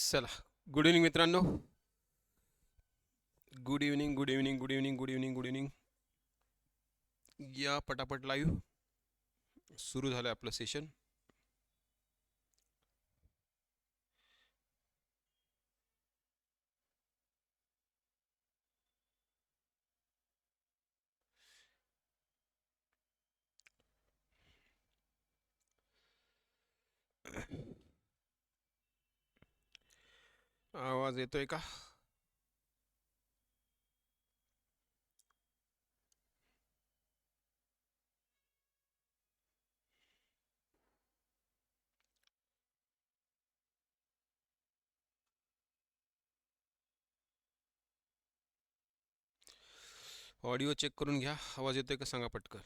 चला, good evening मित्रांनो. Good evening, good evening, good evening, good evening, good evening. या पटापट लाईव्ह सुरू झालं आपलं सेशन. आवाज येतोय का? ऑडिओ चेक करून घ्या. आवाज येतोय का सांगा पटकन.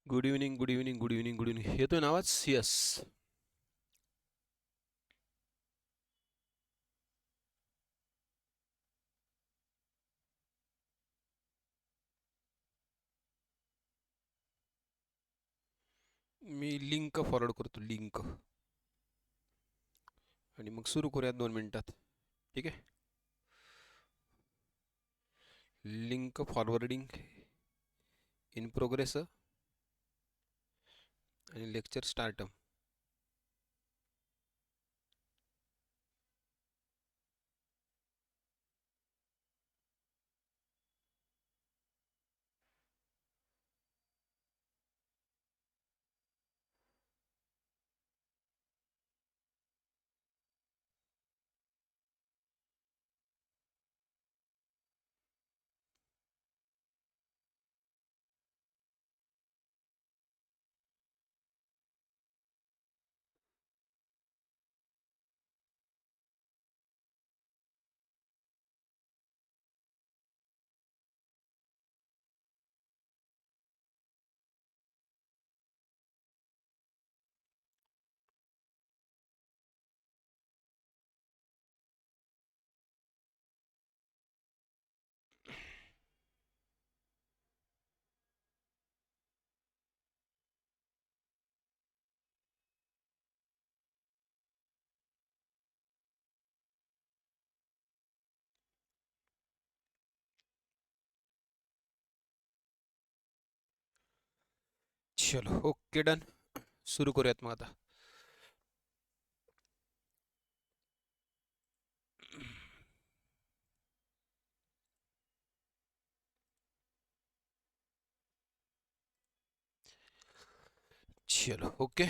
Good evening, good evening, good evening, good evening. येतोय ना आवाज? यस. मी लिंक फॉरवर्ड करतो, लिंक, आणि मग सुरू करूयात 2 मिनिटात. ठीक आहे. लिंक फॉरवर्डिंग इन प्रोग्रेस आणि लेक्चर स्टार्ट. चलो, ओके, डन. सुरू करूयात मग आता. चलो, ओके.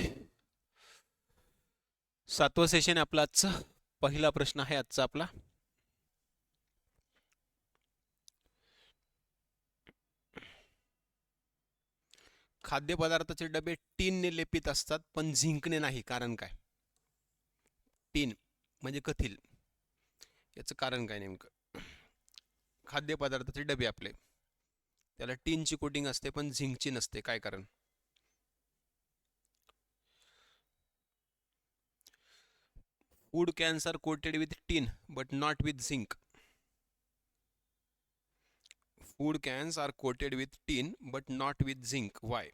7वं सेशन आहे आपलं आजचं. पहिला प्रश्न आहे आजचा आपला. खाद्यपदार्थाचे डबे टीनने लेपित असतात पण झिंकने नाही, कारण काय? टीन म्हणजे कथील, याचं कारण काय नेमकं? खाद्यपदार्थाचे डबे आपले, त्याला टीनची कोटिंग असते पण झिंकची नसते, काय कारण? Food cans are coated with tin but not with zinc. Food cans are coated with tin but not with zinc. Why?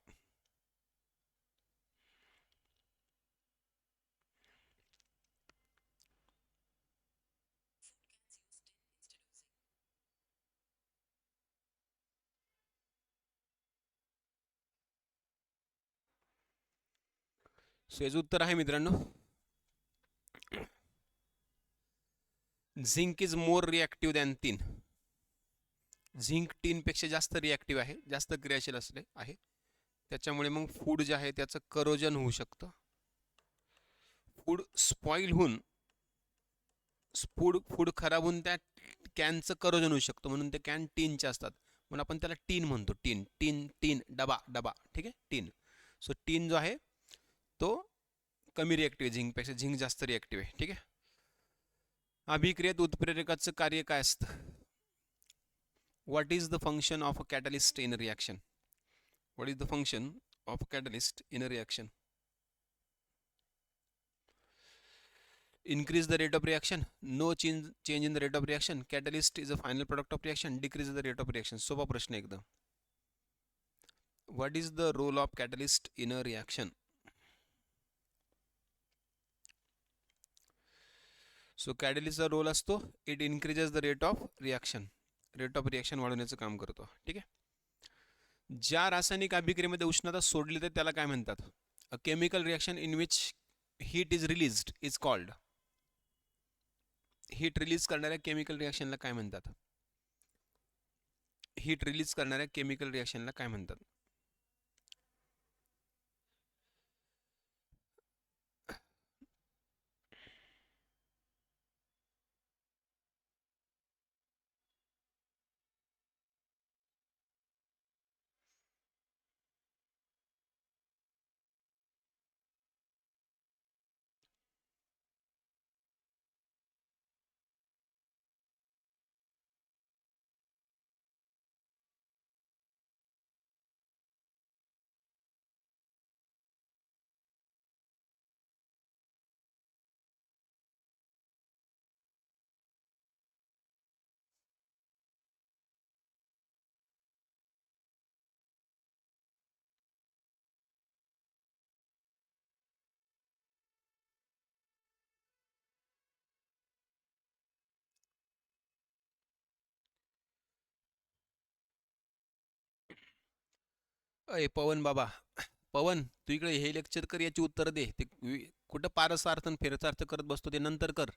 So याचं उत्तर आहे मित्रांनो, zinc is more reactive than tin. Zinc टीनपेक्षा जास्त रिॲक्टिव्ह आहे, जास्त क्रियाशील असले आहे. त्याच्यामुळे मग फूड जे आहे त्याचं करोजन होऊ शकतं. फूड स्पॉइल होऊन फूड खराब होऊन त्या कॅनचं करोजन होऊ शकतं, म्हणून ते कॅन टीनचे असतात. म्हणून आपण त्याला टीन म्हणतो. टीन टीन टीन, डबा डबा, ठीक आहे, टीन. टीन जो आहे तो कमी रिॲक्टिव्ह आहे झिंकपेक्षा, झिंक जास्त रिॲक्टिव्ह आहे. ठीक आहे. अभिक्रियेत उत्प्रेरकाचं कार्य काय असतं? What is the function of a catalyst in a reaction? What is the function of a catalyst in a reaction? Increase the rate of reaction, no change in the rate of reaction, catalyst is a final product of reaction, decrease the rate of reaction. सोपा प्रश्न एकदम. What is the role of catalyst in a reaction? So catalyst चा role असतो, it increases the rate of reaction. Rate of reaction वाढवण्याचं काम करतो. ठीक आहे. ज्या रासायनिक अभिक्रियेमध्ये उष्णता सोडली तर त्याला काय म्हणतात? A chemical reaction in which heat is released is called. Heat release करणाऱ्या केमिकल रिॲक्शनला काय म्हणतात? हीट रिलीज करणाऱ्या केमिकल रिॲक्शनला काय म्हणतात? अय पवन बाबा, पवन तू इकडे हे लेक्चर कर, याची उत्तर दे. ते कुठं पारसार्थ आणि फेरसार्थ करत बसतो ते नंतर कर.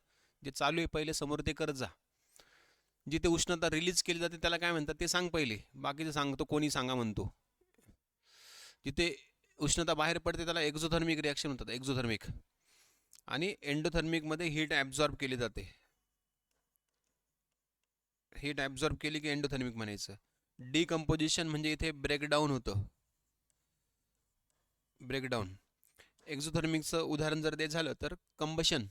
जे चालू आहे पहिले समोर ते करत जा. जिथे उष्णता रिलीज केली जाते त्याला काय म्हणतात ते सांग पहिले, बाकीचं सांगतो कोणी सांगा म्हणतो. जिथे उष्णता बाहेर पडते त्याला एक्झोथर्मिक रिॲक्शन म्हणतात, एक्झोथर्मिक. आणि एंडोथर्मिकमध्ये हीट ॲब्झॉर्ब केली जाते. हीट ॲब्झॉर्ब केली की एंडोथर्मिक म्हणायचं. डिकम्पोजिशन म्हणजे इथे ब्रेकडाऊन होतं, ब्रेकडाऊन. एक्झोथर्मिकचं उदाहरण जर द्यायचं झालं तर कंबशन,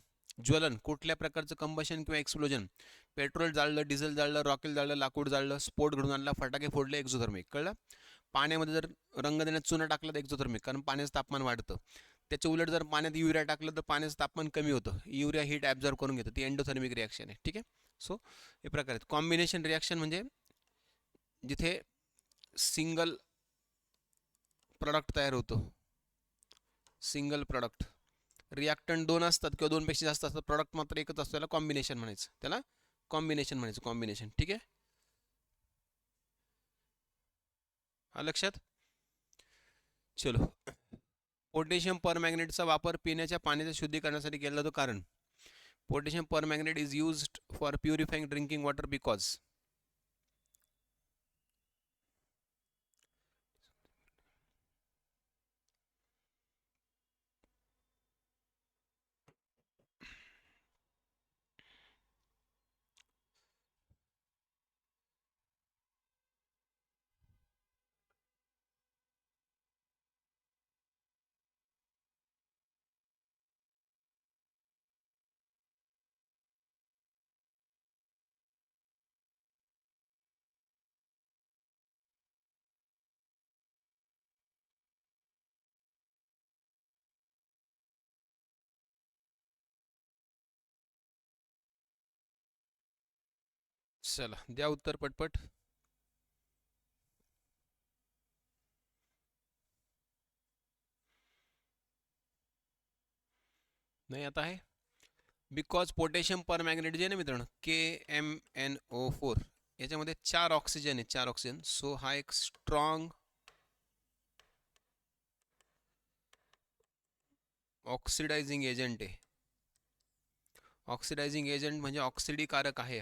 ज्वलन. कुठल्या प्रकारचं कंबशन किंवा एक्सप्लोजन? पेट्रोल जाळलं, डिझेल जाळलं, रॉकेल जाळलं, लाकूड जाळलं, स्फोट घडून आणला, फटाके फोडले, एक्झोथर्मिक. कळलं? पाण्यामध्ये जर रंग देण्यात चुना टाकलं तर एक्झोथर्मिक, कारण पाण्याचं तापमान वाढतं. त्याच्या उलट जर पाण्यात युरिया टाकलं तर पाण्याचं तापमान कमी होतं, युरिया हीट ॲब्झॉर्ब करून घेतं, ती एंडोथर्मिक रिॲक्शन आहे. ठीक आहे. सो हे प्रकार आहेत. कॉम्बिनेशन रिॲक्शन म्हणजे जिथे सिंगल प्रॉडक्ट तयार होतो, सिंगल प्रॉडक्ट. रिॲक्टंट दोन असतात किंवा दोनपेक्षा जास्त असतात, प्रॉडक्ट मात्र एकच असतो, त्याला कॉम्बिनेशन म्हणायचं. त्याला कॉम्बिनेशन म्हणायचं, कॉम्बिनेशन. ठीक आहे. हा लक्षात. चलो. पोटॅशियम परमॅग्नेटचा वापर पिण्याच्या पाण्याच्या शुद्धीकरणासाठी केला जातो, कारण potassium permanganate is used for purifying drinking water because. चला द्या उत्तर पटपट. नाही आता आहे. बिकॉज पोटॅशियम परमॅग्नेट जे आहे ना मित्रांनो, KMnO4, याच्यामध्ये 4 ऑक्सिजन आहे, 4 ऑक्सिजन. सो हा एक स्ट्रॉंग ऑक्सिडायझिंग एजंट आहे. ऑक्सिडायझिंग एजंट म्हणजे ऑक्सिडीकारक आहे.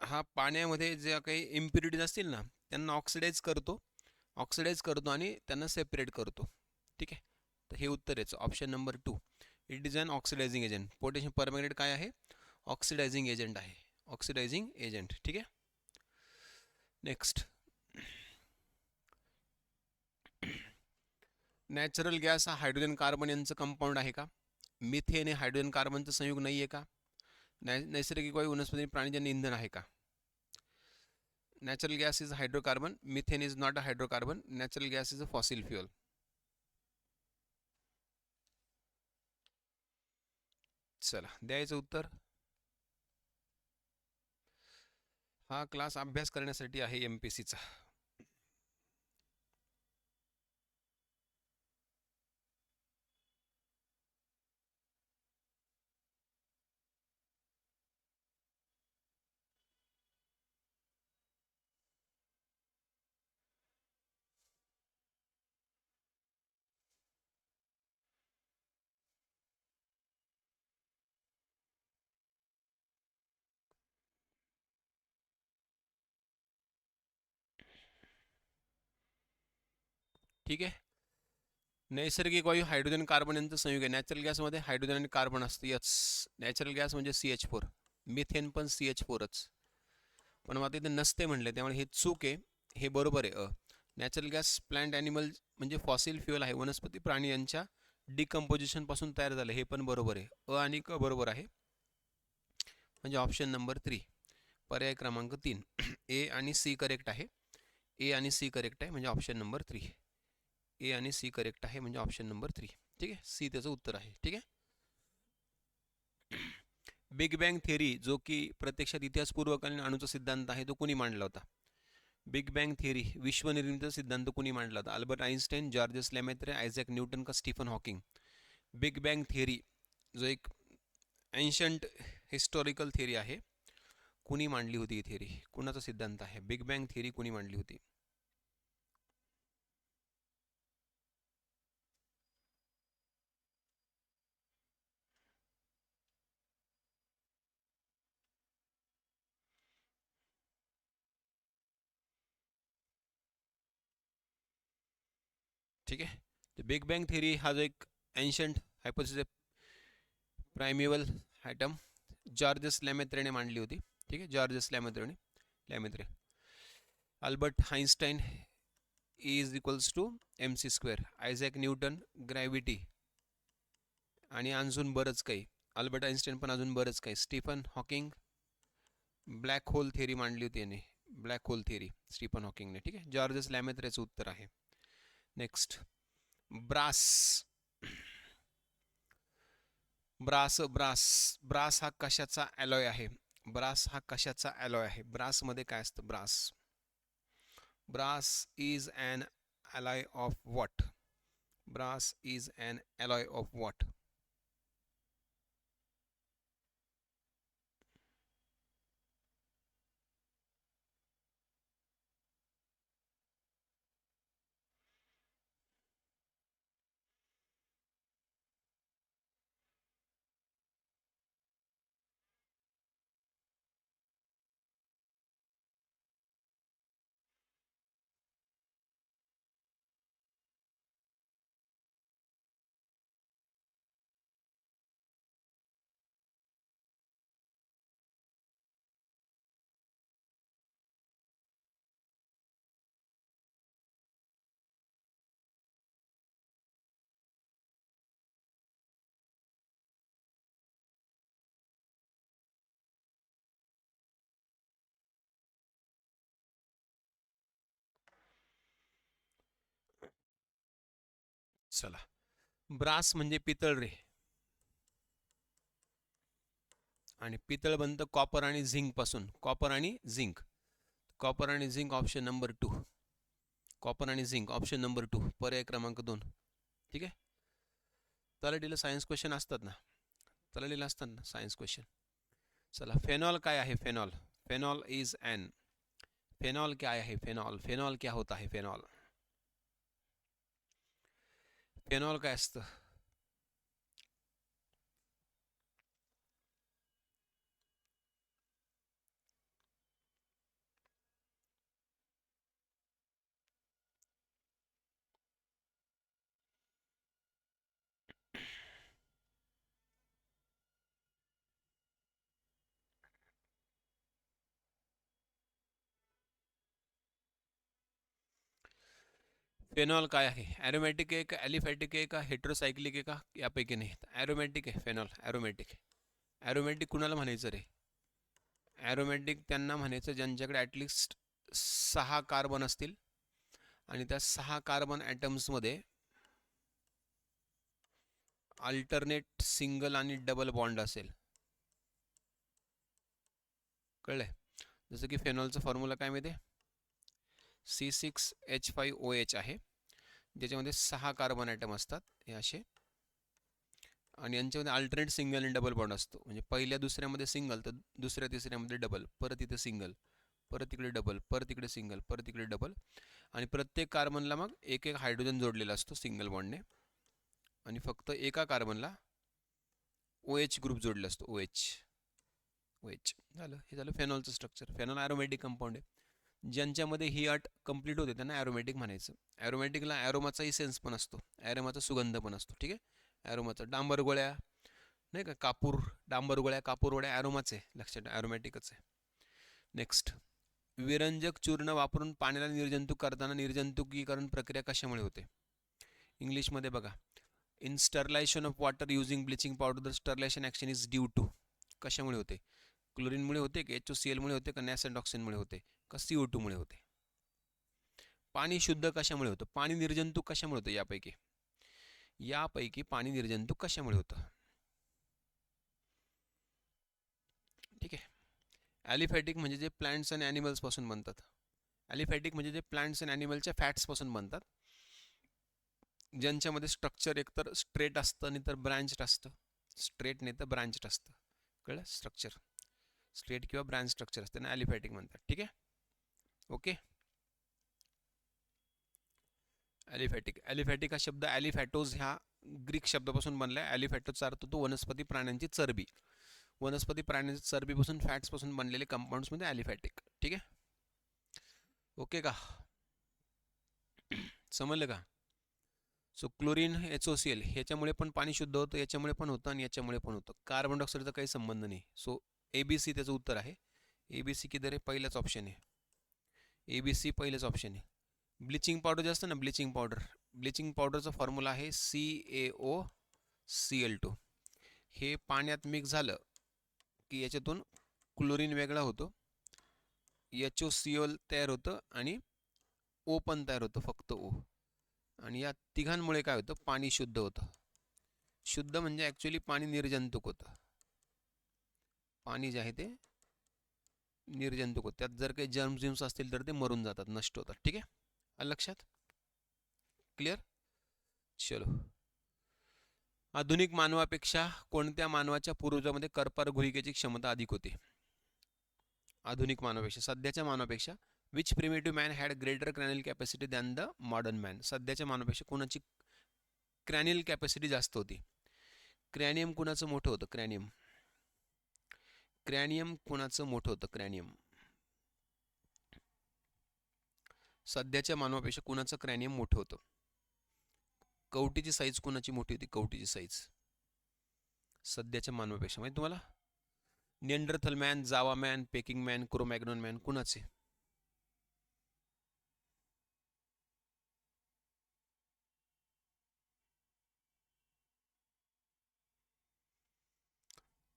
हा पाण्यामध्ये ज्या काही इम्प्युरिटीज असतील ना त्यांना ऑक्सिडाइज करतो आणि त्यांना सेपरेट करतो. ठीक आहे. तर हे उत्तर याचं option number 2. It is an oxidising agent. Potassium permanganate काय आहे? ऑक्सिडायझिंग एजंट आहे, ऑक्सिडायझिंग एजंट. ठीक आहे. नेक्स्ट. नॅचरल गॅस हा हायड्रोजन कार्बन यांचं कंपाऊंड आहे का? मिथेन हे हायड्रोजन कार्बनचं संयुग नाही आहे का? नैसर्गिक वायू वनस्पती प्राणीजन्य इंधन आहे का? Natural gas is hydrocarbon, methane is not a hydrocarbon, natural gas is a fossil fuel. चला द्यायचं उत्तर. हा क्लास अभ्यास करण्यासाठी आहे MPSCचा. ठीक आहे. नैसर्गिक वायू हायड्रोजन कार्बन यांचं संयुग आहे. नॅचरल गॅसमध्ये हायड्रोजन आणि कार्बन असतं. यस, नॅचरल गॅस म्हणजे CH4. मिथेन पण CH4च. पण मग इथे नसते म्हणले, त्यामुळे हे चूक आहे. हे बरोबर आहे. नॅचरल गॅस प्लांट ॲनिमल म्हणजे फॉसिल फ्युअल आहे, वनस्पती प्राणी यांच्या डिकम्पोजिशन पासून तयार झालं, हे पण बरोबर आहे. आणि क बरोबर आहे, म्हणजे ऑप्शन नंबर 3, पर्याय क्रमांक 3. ए आणि सी करेक्ट आहे. ए आणि सी करेक्ट आहे, म्हणजे ऑप्शन नंबर 3. ए आणि सी करेक्ट आहे, म्हणजे ऑप्शन नंबर 3. ठीक आहे, सी त्याचं उत्तर आहे. ठीक आहे. बिग बँग थेअरी, जो की प्रत्यक्षात इतिहासपूर्वकालीन अणूचा सिद्धांत आहे, तो कुणी मांडला होता? बिग बँग थिअरी, विश्वनिर्मितीचा सिद्धांत कुणी मांडला होता? Albert Einstein, Georges Lemaitre, Isaac Newton का Stephen Hawking? Big bang theory जो एक एन्शंट हिस्टॉरिकल थिअरी आहे, कुणी मांडली होती ही थिअरी? कुणाचा सिद्धांत आहे? बिग बँग थिअरी कुणी मांडली होती? ठीक आहे. तर बिग बँग थिअरी हा जो एक ancient hypothesis primeval atom, Georges लॅमेत्रेने मांडली होती. ठीक आहे, Georges Lemaitre. Albert Einstein is equals to MC². Isaac Newton gravity, आणि अजून बरंच काही. अल्बर्ट आइन्स्टाईन पण अजून बरंच काही. Stephen Hawking black hole theory मांडली होती याने, ब्लॅक होल थिअरी स्टीफन हॉकिंगने. ठीक आहे, जॉर्जेस लॅमेत्रेचं उत्तर आहे. Next, brass. Brass brass brass हा कशाचा ॲलॉय आहे? ब्रास हा कशाचा ॲलॉय आहे? ब्रासमध्ये काय असतं? Brass is an alloy of what? Brass is an alloy of what? चला, ब्रास म्हणजे पितळ रे, आणि पितळ बनतं कॉपर आणि झिंक पासून. कॉपर आणि झिंक, कॉपर आणि झिंक ऑप्शन नंबर 2. कॉपर आणि झिंक ऑप्शन नंबर 2, पर्याय क्रमांक 2. ठीक आहे. तलाठीला सायन्स क्वेश्चन असतात ना, तलाठीला असतात ना सायन्स क्वेश्चन. चला, फेनॉल काय आहे? Phenol, phenol is an, phenol क्या है? फेनॉल, फेनॉल क्या होता है? फेनॉल, फेनॉल काय असतं? फेनॉल काय आहे? ॲरोमॅटिक आहे का, ॲलिफॅटिक आहे का, हेट्रोसायक्लिक आहे का, यापैकी नाही? ॲरोमॅटिक आहे फेनॉल, ॲरोमॅटिक. ॲरोमॅटिक कुणाला म्हणायचं रे? ॲरोमॅटिक त्यांना म्हणायचं ज्यांच्याकडे ॲटलिस्ट 6 कार्बन असतील आणि त्या 6 कार्बन ॲटम्समध्ये अल्टरनेट सिंगल आणि डबल बॉन्ड असेल. कळलंय? जसं की फेनॉलचा फॉर्म्युला काय माहिती आहे? C6H5OH आहे, ज्याच्यामध्ये 6 कार्बन ॲटम असतात हे असे, आणि यांच्यामध्ये अल्टरनेट सिंगल आणि डबल बॉन्ड असतो. म्हणजे पहिल्या दुसऱ्यामध्ये सिंगल, तर दुसऱ्या तिसऱ्यामध्ये डबल, परत इथे सिंगल, परत इकडे डबल, परत इकडे सिंगल, परत इकडे डबल, आणि प्रत्येक कार्बनला मग एक एक हायड्रोजन जोडलेला असतो सिंगल बॉन्डने, आणि फक्त एका कार्बनला OH ग्रुप जोडलेला असतो. OH झालं. हे झालं फेनॉलचं स्ट्रक्चर. फेनॉल ॲरोमॅटिक कंपाऊंड आहे. ज्यांच्यामध्ये ही अट कंप्लीट होते त्यांना ॲरोमॅटिक म्हणायचं. ॲरोमॅटिकला ॲरोमाचाही सेन्स पण असतो, ॲरोमाचा सुगंध पण असतो. ठीक आहे, ॲरोमाचा. डांबर गोळ्या नाही का, कापूर, डांबर गोळ्या, कापूर गोळ्या ॲरोमाच आहे, लक्षात, ॲरोमॅटिकच आहे. नेक्स्ट, विरंजक चूर्ण वापरून पाण्याला निर्जंतुक करताना निर्जंतुकीकरण प्रक्रिया कशामुळे होते? इंग्लिशमध्ये बघा, in sterilisation of water using bleaching powder the sterilisation action is due to. कशामुळे होते? क्लोरीनमुळे होते का, HOCl मुळे होते का, नॅसॅन्डॉक्सिनमुळे होते का, CO2 मुळे होते? पाणी शुद्ध कशामुळे होतं? पाणी निर्जंतुक कशामुळे होतं? यापैकी पाणी निर्जंतुक कशामुळे होतं? ठीक आहे. ॲलिफॅटिक म्हणजे जे प्लांट्स आणि ॲनिमल्सपासून बनतात. ॲलिफॅटिक म्हणजे जे प्लांट्स आणि ॲनिमलच्या फॅट्सपासून बनतात, ज्यांच्यामध्ये स्ट्रक्चर एकतर स्ट्रेट असतं नाही तर ब्रँच्ड असतं. स्ट्रेट नाही तर ब्रँच्ड असतं. कळलं? स्ट्रक्चर स्ट्रेट किंवा ब्रँच स्ट्रक्चर असतं, त्यांना ॲलिफॅटिक म्हणतात. ठीक आहे, ओके. ॲलिफॅटिक हा शब्द ॲलिफॅटोज ह्या ग्रीक शब्दापासून बनला आहे. ॲलिफॅटोजचा अर्थ तो वनस्पती प्राण्यांची चरबी. वनस्पती प्राण्यांची चरबीपासून, फॅट्सपासून बनलेले कंपाऊंड्समध्ये ॲलिफॅटिक. ठीक आहे, ओके का? समजलं का? सो क्लोरीन, HOCl ह्याच्यामुळे पण पाणी शुद्ध होतं, याच्यामुळे पण होतं आणि याच्यामुळे पण होतं. कार्बन डायऑक्साईडचा काही संबंध नाही. सो ABC त्याचं उत्तर आहे. ABC किधर आहे? पहिलाच ऑप्शन आहे. ABC पहिलंच ऑप्शन आहे. ब्लिचिंग पावडर जे असतं ना, ब्लिचिंग पावडरचा फॉर्म्युला आहे CaOCl2. हे पाण्यात मिक्स झालं की याच्यातून क्लोरीन वेगळा होतो, HOCl तयार होतं आणि O पण तयार होतं, फक्त O. आणि या तिघांमुळे काय होतं? पाणी शुद्ध होतं. शुद्ध म्हणजे ॲक्च्युली पाणी निर्जंतुक होतं. पाणी जे आहे ते निर्जंतुक होतं. त्यात जर काही जर्म्स असतील तर ते मरून जातात, नष्ट होतात. ठीक आहे, आलं लक्षात? क्लिअर? चलो. आधुनिक मानवापेक्षा कोणत्या मानवाच्या पूर्वजामध्ये कर्पारगृहिकेची क्षमता अधिक होती? आधुनिक मानवापेक्षा, सध्याच्या मानवापेक्षा. Which primitive man had greater cranial capacity than the modern man? सध्याच्या मानवापेक्षा कोणाची क्रॅनियल कॅपॅसिटी जास्त होती? क्रॅनियम कुणाचं मोठं होतं? क्रॅनियम कुणाचं मोठं होतं? सध्याच्या मानवापेक्षा कुणाचं क्रॅनियम मोठं होतं? कवटीची साईज कुणाची मोठी होती? कवटीची साईज सध्याच्या मानवापेक्षा. माहिती तुम्हाला? निअंडरथल मॅन, जावा man, packing man, Cro Magnon man, कुणाचे?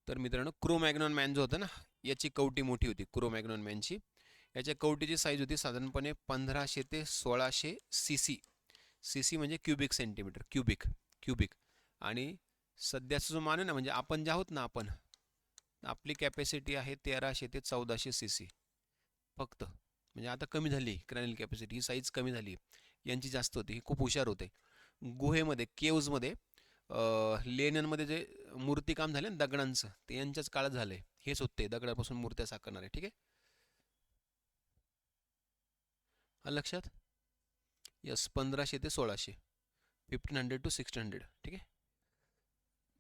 तर मित्रांनो, क्रोमॅग्नॉन मॅन जो होता ना, याची कवटी मोठी होती. क्रोमॅग्नॉन मॅनची याच्या कवटीची साईज होती साधारणपणे 1500 ते 1600 CC म्हणजे क्युबिक सेंटीमीटर. क्युबिक. आणि सध्याचा जो मान आहे ना, म्हणजे आपण जे आहोत ना, आपली कॅपॅसिटी आहे 1300 ते 1400 CC फक्त. म्हणजे आता कमी झाली क्रॅनियल कॅपॅसिटी, ही साईज कमी झाली. यांची जास्त होती. ही खूप हुशार होते. गुहेमध्ये, केव्जमध्ये, लेण्यांमध्ये जे मूर्तिकाम झाले ना दगडांचं, ते यांच्याच काळात झालंय. हेच होते दगडापासून मूर्त्या साकारणारे. ठीक आहे, लक्षात? यस, 1500 ते 1600, 1500 to 1600. ठीक आहे,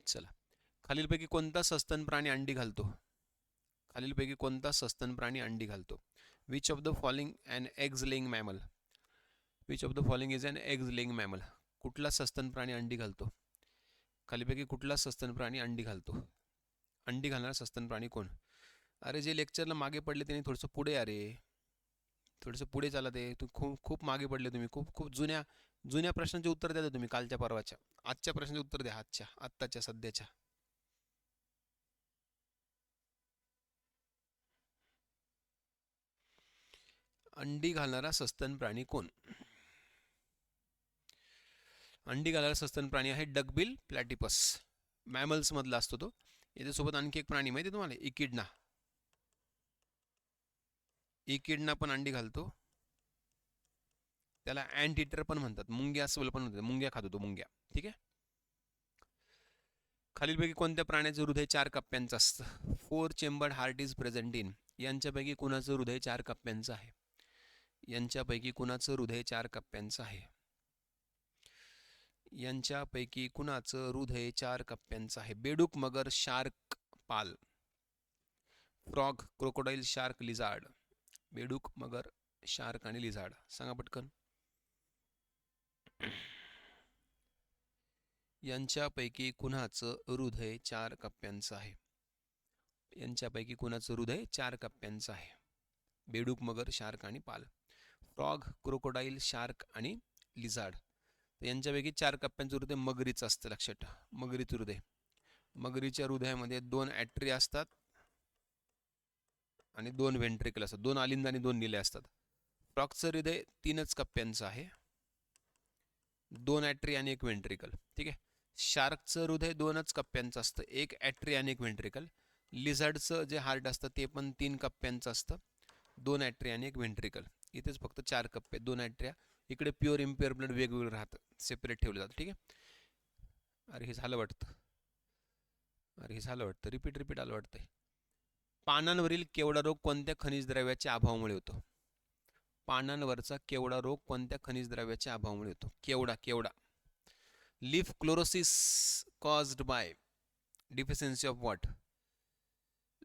चला. खालीलपैकी कोणता सस्तन प्राणी अंडी घालतो? Which of the following an eggs laying mammal? Is an eggs laying mammal? कुठला सस्तन प्राणी अंडी घालतो? खालीपैकी कुठला सस्तन प्राणी अंडी घालतो? अंडी घालणारा सस्तन प्राणी कोण? अरे, जे लेक्चरला मागे पडले त्यांनी थोडंसं पुढे, अरे थोडंसं पुढे चाला. ते खूप खूप मागे पडले तुम्ही. खूप खूप जुन्या जुन्या प्रश्नांचे उत्तर द्या तुम्ही, कालच्या परवाच्या. आजच्या प्रश्नाचे उत्तर द्या, आत्ताच्या सध्याच्या. अंडी घालणारा सस्तन प्राणी कोण? अंडी घालणारा सस्तन प्राणी आहे डकबिल प्लॅटिपस. मॅमल्स मधला असतो तो. याच्यासोबत आणखी एक प्राणी माहिती आहे तुम्हाला, इकिडना. इकिडना पण अंडी घालतो. त्याला अँट ईटर पण म्हणतात, मुंग्या अस्वल पण म्हणतात. मुंग्या खातो तो, मुंग्या. ठीक आहे. खालीलपैकी कोणत्या प्राण्याचं हृदय 4 कप्प्यांचं असतं? 4 chambered heart is present in. यांच्यापैकी कुणाचं हृदय 4 कप्प्यांचं आहे? यांच्यापैकी कुणाचं हृदय 4 कप्प्यांचं आहे? यांच्यापैकी कुणाचं हृदय 4 कप्प्यांचं आहे? बेडूक, मगर, शार्क, पाल. Frog, crocodile, shark, lizard. बेडूक, मगर, शार्क आणि लिझार्ड. सांगा पटकन. यांच्यापैकी कुणाचं हृदय 4 कप्प्यांचं आहे? यांच्यापैकी कुणाचं हृदय 4 कप्प्यांचं आहे? बेडूक, मगर, शार्क आणि पाल. फ्रॉग, क्रोकोडाईल, शार्क आणि लिझार्ड. यांच्यापैकी 4 कप्प्यांचं हृदय मगरीचं असतं. लक्षात ठेवा, मगरीचं हृदय. मगरीच्या हृदयामध्ये 2 ॲट्री असतात आणि 2 व्हेंट्रिकल असतात. 2 आलिंद आणि 2 निले असतात. फ्रॉगचं हृदय 3च कप्प्यांचं आहे, 2 ॲट्री आणि 1 व्हेंट्रिकल. ठीक आहे. शार्कचं हृदय 2च कप्प्यांचं असतं, 1 ॲट्री आणि 1 व्हेंट्रिकल. लिझार्डचं जे हार्ट असतं ते पण 3 कप्प्यांचं असतं, 2 ॲट्री आणि 1 व्हेंट्रिकल. इथेच फक्त 4 कप्पे, 2 ॲट्रिया. इकडे प्युअर इम्प्युअर ब्लड वेगवेगळं राहतं, सेपरेट ठेवलं जातं. ठीक आहे. अरे हे झालं वाटतं. रिपीट आलं वाटतंय. पानांवरील केवडा रोग कोणत्या खनिज द्रव्याच्या अभावामुळे होतो? पानांवरचा केवडा रोग कोणत्या खनिज द्रव्याच्या अभावामुळे होतो? केवडा. Leaf chlorosis caused by deficiency of what?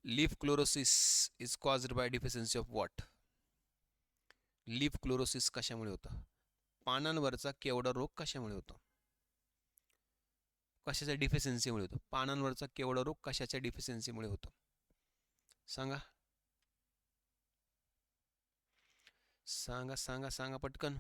Leaf chlorosis is caused by deficiency of what? Leaf chlorosis कशामुळे होतं? पानांवरचा केवडा रोग कशामुळे होतो? कशाच्या डिफिशियन्सीमुळे होतो? पानांवरचा केवडा रोग कशाच्या डिफिशियन्सीमुळे होतो? सांगा पटकन.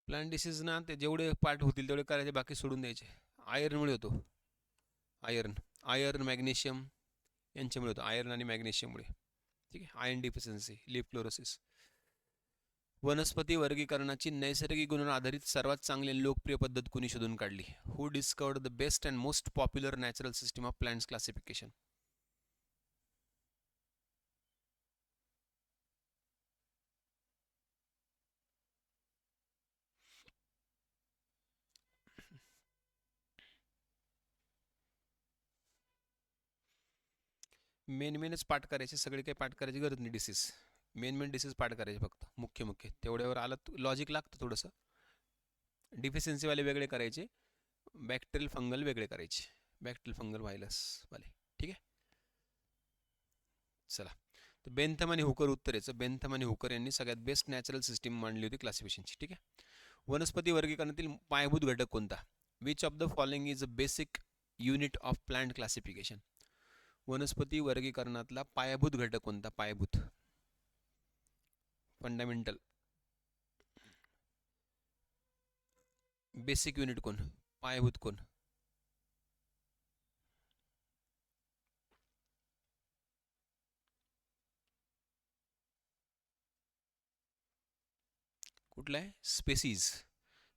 प्लांट डिसीज ना, ते जेवढे पार्ट होतील तेवढे करायचे, बाकी सोडून द्यायचे. आयर्नमुळे होतो. आयर्न मॅग्नेशियम यांच्यामुळे होतं, आयर्न आणि मॅग्नेशियममुळे. ठीक आहे. Iron deficiency, leaf chlorosis. वनस्पती वर्गीकरणाची नैसर्गिक गुणांवर आधारित सर्वात चांगली आणि लोकप्रिय पद्धत कुणी शोधून काढली? Who discovered the best and most popular natural system of plants classification? मेनच पाठ करायचे, सगळे काही पाठ करायची गरज नाही. डिसीज मेन डिसीज पाठ करायचे फक्त, मुख्य तेवढ्यावर आलं. लॉजिक लागतं थोडंसं. डिफिशियन्सीवाले वेगळे करायचे, बॅक्टेरियल फंगल वेगळे करायचे, बॅक्टेरियल फंगल व्हायरस वाले. ठीक आहे. चला, तर बेंथम आणि हुकर उत्तर याचं. बेंथम आणि हुकर यांनी सगळ्यात बेस्ट नॅचरल सिस्टीम मांडली होती क्लासिफिकेशनची. ठीक आहे. वनस्पती वर्गीकरणातील पायाभूत घटक कोणता? Which of the following is a basic unit of plant classification? वनस्पती वर्गीकरणातला पायाभूत घटक कोणता? पायाभूत, फंडामेंटल, बेसिक युनिट कोण? पायाभूत कोण? कुठला आहे?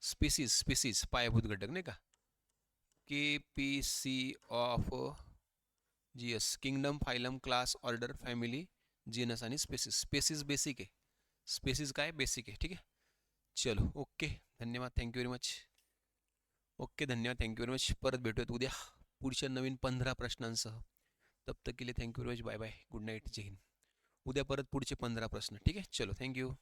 स्पेसीज पायाभूत घटक नाही का? KPC of GS, kingdom, phylum, class, order, family, genus आणि स्पेसीज बेसिक आहे. स्पेसीज काय? बेसिक आहे. ठीक आहे. चलो, ओके, धन्यवाद, थँक्यू व्हेरी मच. ओके, धन्यवाद, थँक्यू व्हेरी मच. परत भेटूयात उद्या पुढच्या नवीन 15 प्रश्नांसह. तब तक के लिए thank you very much. Bye bye, good night, जय हिंद. उद्या परत पुढचे 15 प्रश्न. ठीक आहे. चलो, थँक्यू.